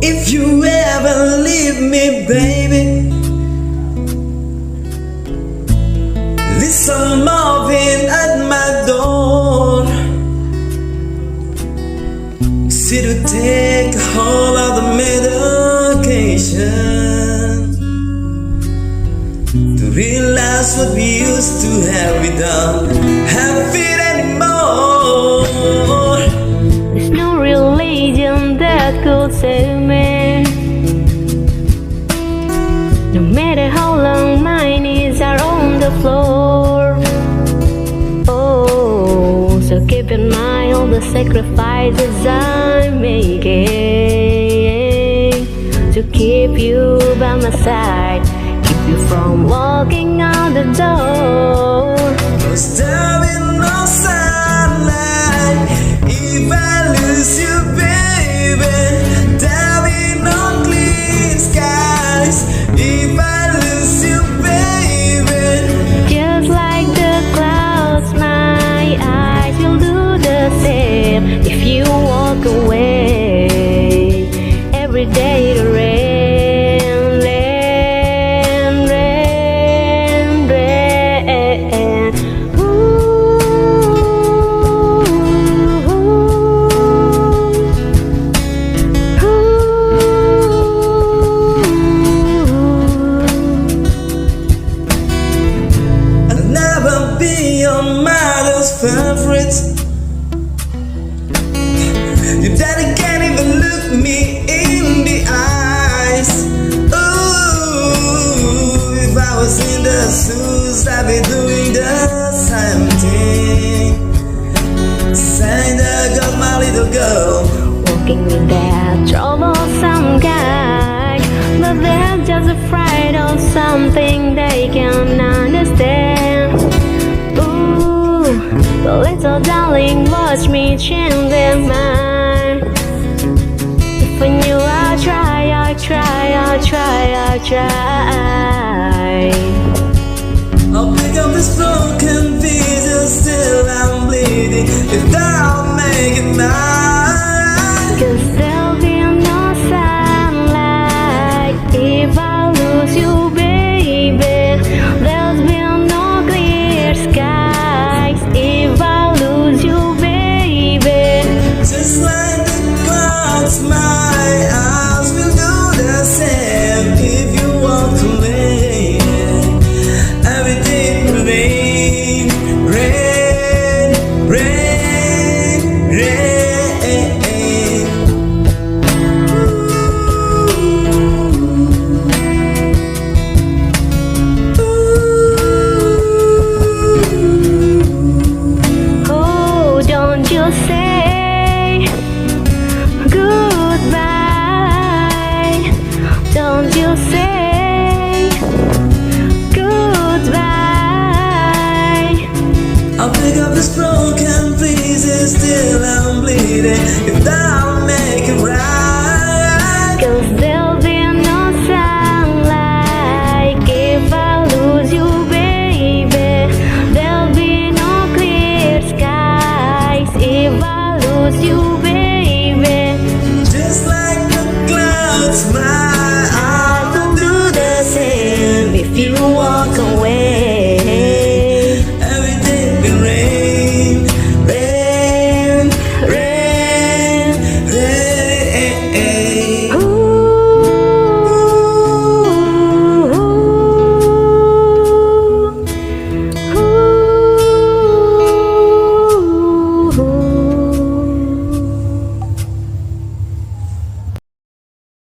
If you ever leave me, baby, listen, Marvin at my door. See to take hold of the medication, to realize what we used to have. We don't have it anymore. There's no religion that could save me, no matter how long my knees are on the floor. Oh, so keep in mind all the sacrifices I'm making to keep you by my side, keep you from walking out the door. Cause there is no sunlight if I lose you, baby. There is no clear skies if I lose you, baby. Just like the clouds, my eyes will do the same. If you walk away, every day the rain, rain, rain, rain. Ooh, I'll never be your mother's favorite. Your daddy can't even look me in the eyes. Ooh, if I was in the shoes, I'd be doing the same thing. Saying I got my little girl. walking with that troublesome guy, but they're just afraid of something they can't understand. Ooh, but little darling, watch me change their mind. If I knew I'd try, I'd try, I'd try, I'd try. I'll pick up this broken pieces, still I'm bleeding. If I'll make it mine. Cause there'll be no sunlight if I lose you, baby. There'll be no clear skies if I lose you, baby. Just like the clouds, my eyes will do the same if you walk away. Everything will rain, rain, rain, rain. Oh, don't you say goodbye. Don't you say goodbye. I'll pick up this broken pieces, still I'm bleeding. If